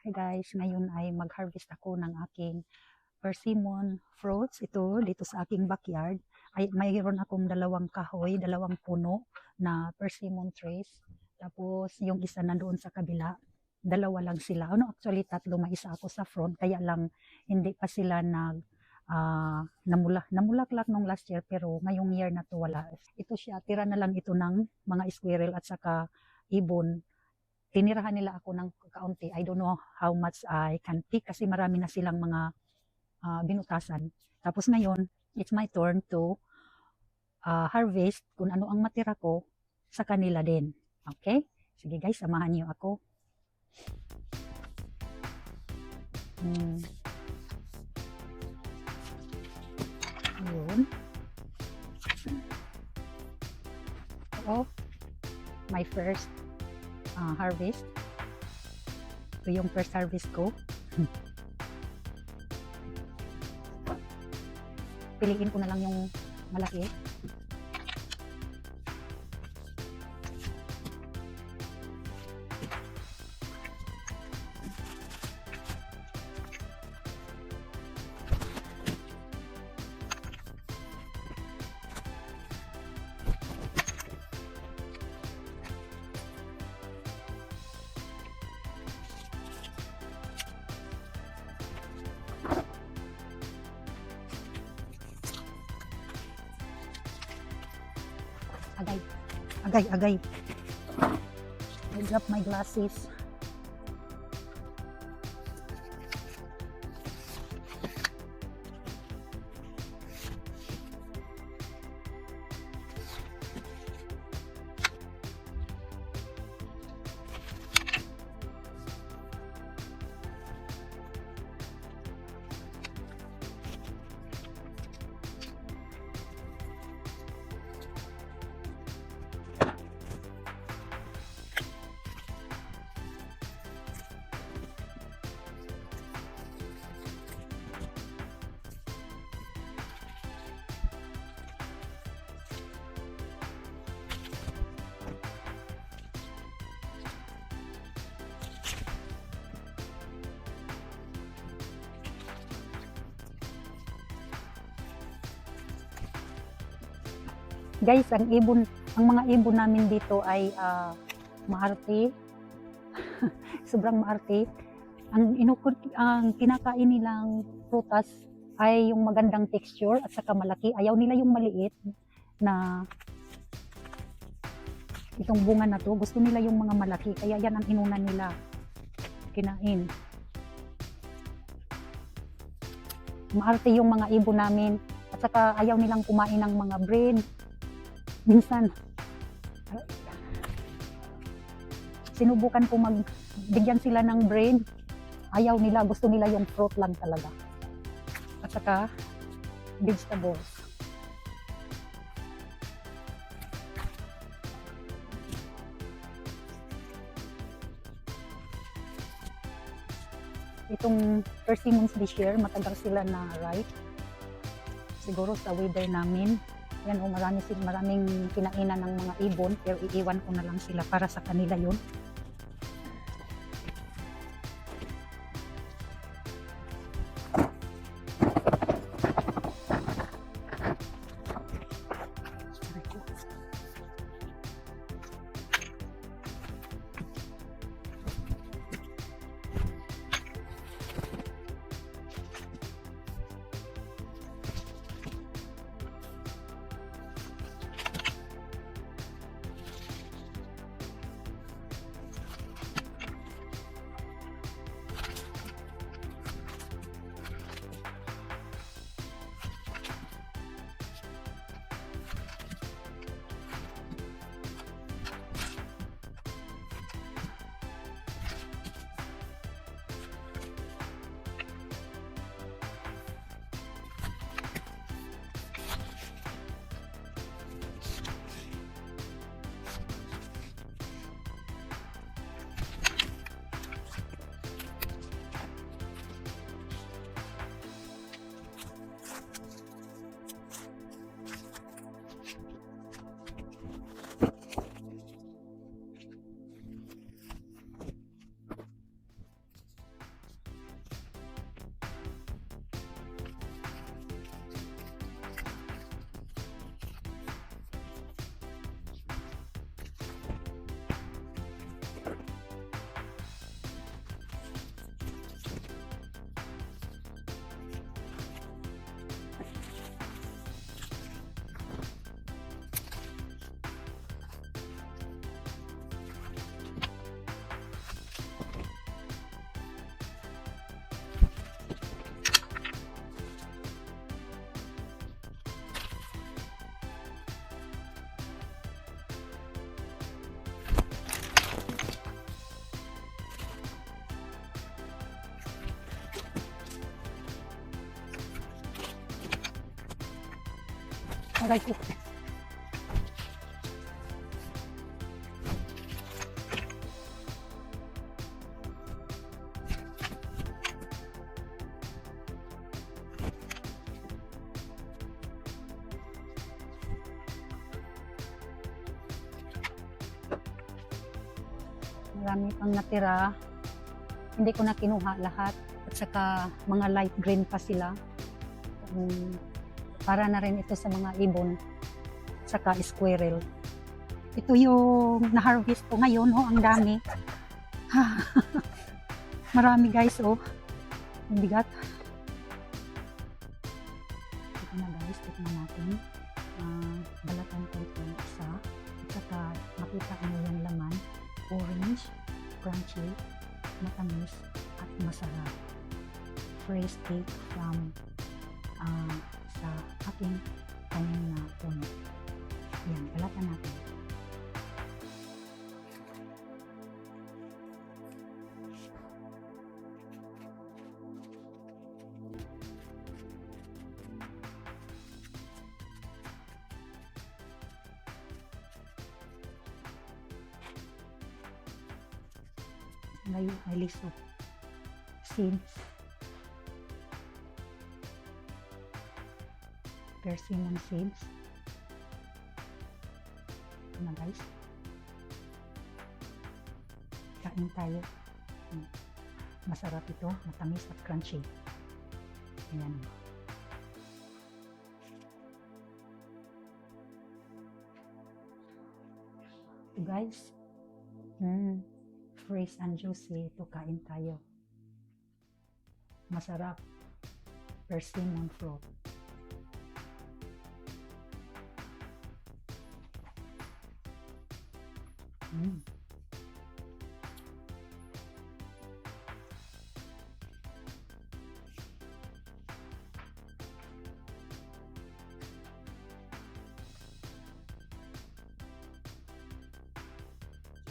Hi guys, ngayon ay mag-harvest ako ng aking persimmon fruits. Ito dito sa aking backyard. Ay mayroon akong dalawang kahoy, dalawang puno na persimmon trees. Tapos yung isa na doon sa kabila, dalawa lang sila. Actually tatlo, may isa ako sa front, kaya lang hindi pa sila namulaklak nung last year, pero ngayong year na to wala. Ito siya, tira na lang ito ng mga squirrel at saka ibon. Tinirahan nila ako ng kaunti. I don't know how much I can pick kasi marami na silang mga binutasan. Tapos ngayon, it's my turn to harvest kung ano ang matira ko sa kanila din. Okay? Sige guys, samahan niyo ako. Ayun. So, my first harvest. Ito yung first harvest ko. Piliin ko na lang yung malaki. Agay. I dropped my glasses. Guys, ang mga ibon namin dito ay maarte. Sobrang maarte. Ang kinakain nilang prutas ay yung magandang texture at saka malaki. Ayaw nila yung maliit na itong bunga na to. Gusto nila yung mga malaki. Kaya yan ang inunan nila kinain. Maarte yung mga ibon namin. At saka ayaw nilang kumain ng mga bread. Minsan, sinubukan ko magbigyan sila ng bread. Ayaw nila, gusto nila yung fruit lang talaga. At saka, vegetables. Itong persimmons this year, matagal sila na ripe. Siguro sa weather namin. Yan o, maraming kinainan ng mga ibon, pero iiwan ko na lang sila para sa kanila yun. Aray ko. Marami pang natira. Hindi ko na kinuha lahat. At saka mga light green pa sila. Para na rin ito sa mga ibon. At saka squirrel. Ito yung na-harvest ko ngayon. Oh, ang dami. Marami guys. Oh. Ang bigat. Ito na guys. Tignan natin. Balatan ko ito isa. At saka makita mo yung laman. Orange, crunchy, matamis, at masarap. Fresh cake from sa aking tanim na puno. Yan, balatan natin. Ngayon ay liso. Seeds. Persimmon seeds. Ito na guys. Kain tayo. Masarap ito. Matamis at crunchy. Ayan. Ito guys. Fresh and juicy. Ito, kain tayo. Masarap. Persimmon fruit.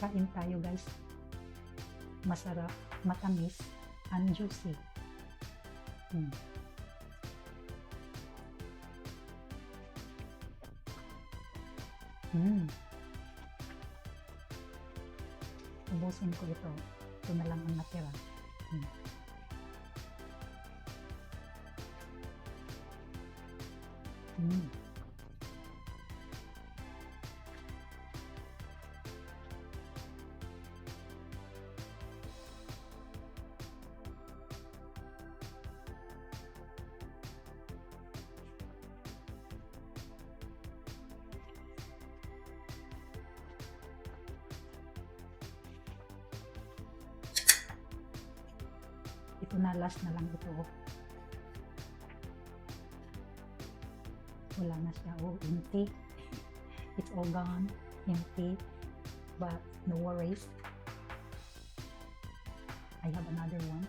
Kain tayo guys. Masarap, matamis, and juicy. Ubusin ko ito. Ito na lang ang natira. Ito na, last na lang ito. Wala na siya. Oh, empty. It's all gone. Empty. But no worries. I have another one.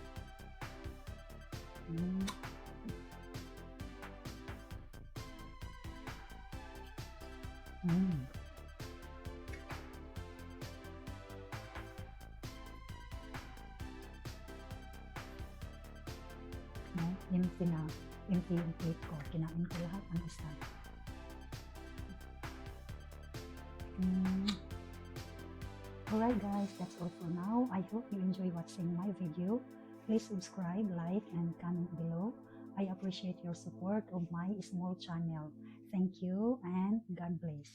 No, empty yung plate ko. Kinain ko lahat ang isa. Alright guys, that's all for now. I hope you enjoy watching my video. Please subscribe, like, and comment below. I appreciate your support of my small channel. Thank you and God bless.